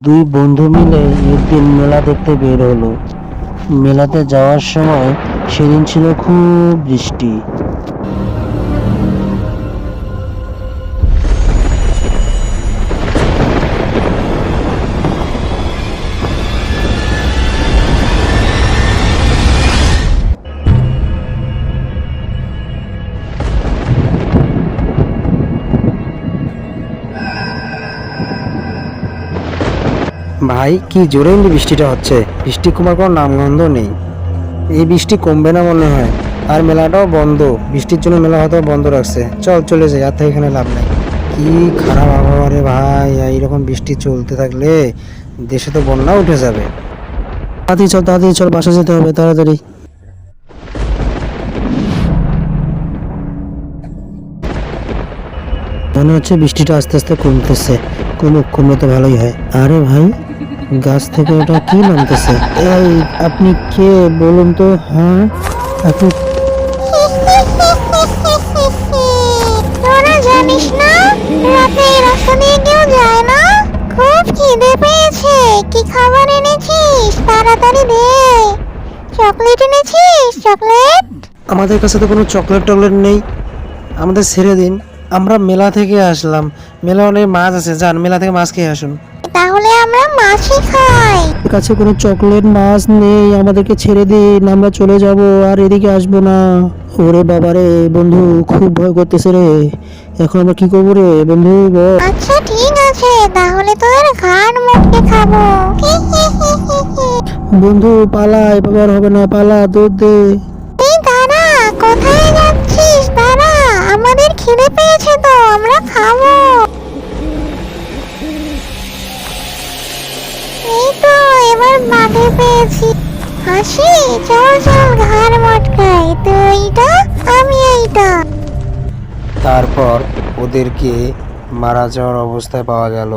দুই বন্ধু মিলে একদিন মেলা দেখতে বের হলো। মেলাতে যাওয়ার সময় সেদিন ছিল খুব বৃষ্টি। ভাই কি জোরে বৃষ্টিটা হচ্ছে, বৃষ্টি কমার কোনো নামগন্ধ নেই। এই বৃষ্টি কমবে না মনে হয়। আর মেলাটাও বন্ধ, বৃষ্টির জন্য মেলা হয়তো বন্ধ রাখছে। চল চলে যাই, আর এখানে লাভ নাই। কি খারাপ আবহাওয়া রে ভাই, এইরকম বৃষ্টি চলতে থাকলে দেশে তো বন্যা উঠে যাবে। তাড়াতাড়ি চল, বাসা যেতে হবে তাড়াতাড়ি। মনে হচ্ছে বৃষ্টিটা আস্তে আস্তে কমতেছে। কমলে তো ভালোই হয়। আরে ভাই, গাছ থেকে ওটা কি নামতেছে? এই আপনি কে বলুন তো? হ্যাঁ আপনি? তোরা জানিস না, রাতে এই রাস্তা দিয়ে কেউ যায় না। খুব খিদে পেয়েছে, কি খাবার এনেছিস? তাড়াতাড়ি দে। চকলেট এনেছিস? চকলেট? আমাদের কাছে তো কোনো চকলেট নেই, আমাদের ছেড়ে দিন। আমরা মেলা থেকে আসলাম, মেলা অনেক মাছ আছে, যান মেলা থেকে মাছ খেয়ে আসুন। তাহলে আমরা মাছই খাই। আমাদের কাছে কোনো চকলেট মাছ নেই, আমাদেরকে ছেড়ে দিন, আমরা চলে যাব, আর এদিকে আসবো না। ওরে বাবা রে বন্ধু, খুব ভয় করতেছে রে। এখন আমরা কি করবো রে বন্ধু, বল। আচ্ছা ঠিক আছে, তাহলে তোদের ঘাড় মুটকে খাবো। বন্ধু পালা, এভাবে আর হবে না, পালা, দৌড় দে। এই দাঁড়া, কোথায় যাচ্ছিস? দাঁড়া, আমাদের খিদে পেয়েছে তো, আমরা খাবো। এই তো এবার বাঘে পেয়েছি। হাসি, চল চল ঘাড় মটকাই, তুই এইটা আমি এইটা। তারপর ওদেরকে মারা যাওয়ার অবস্থায় পাওয়া গেল।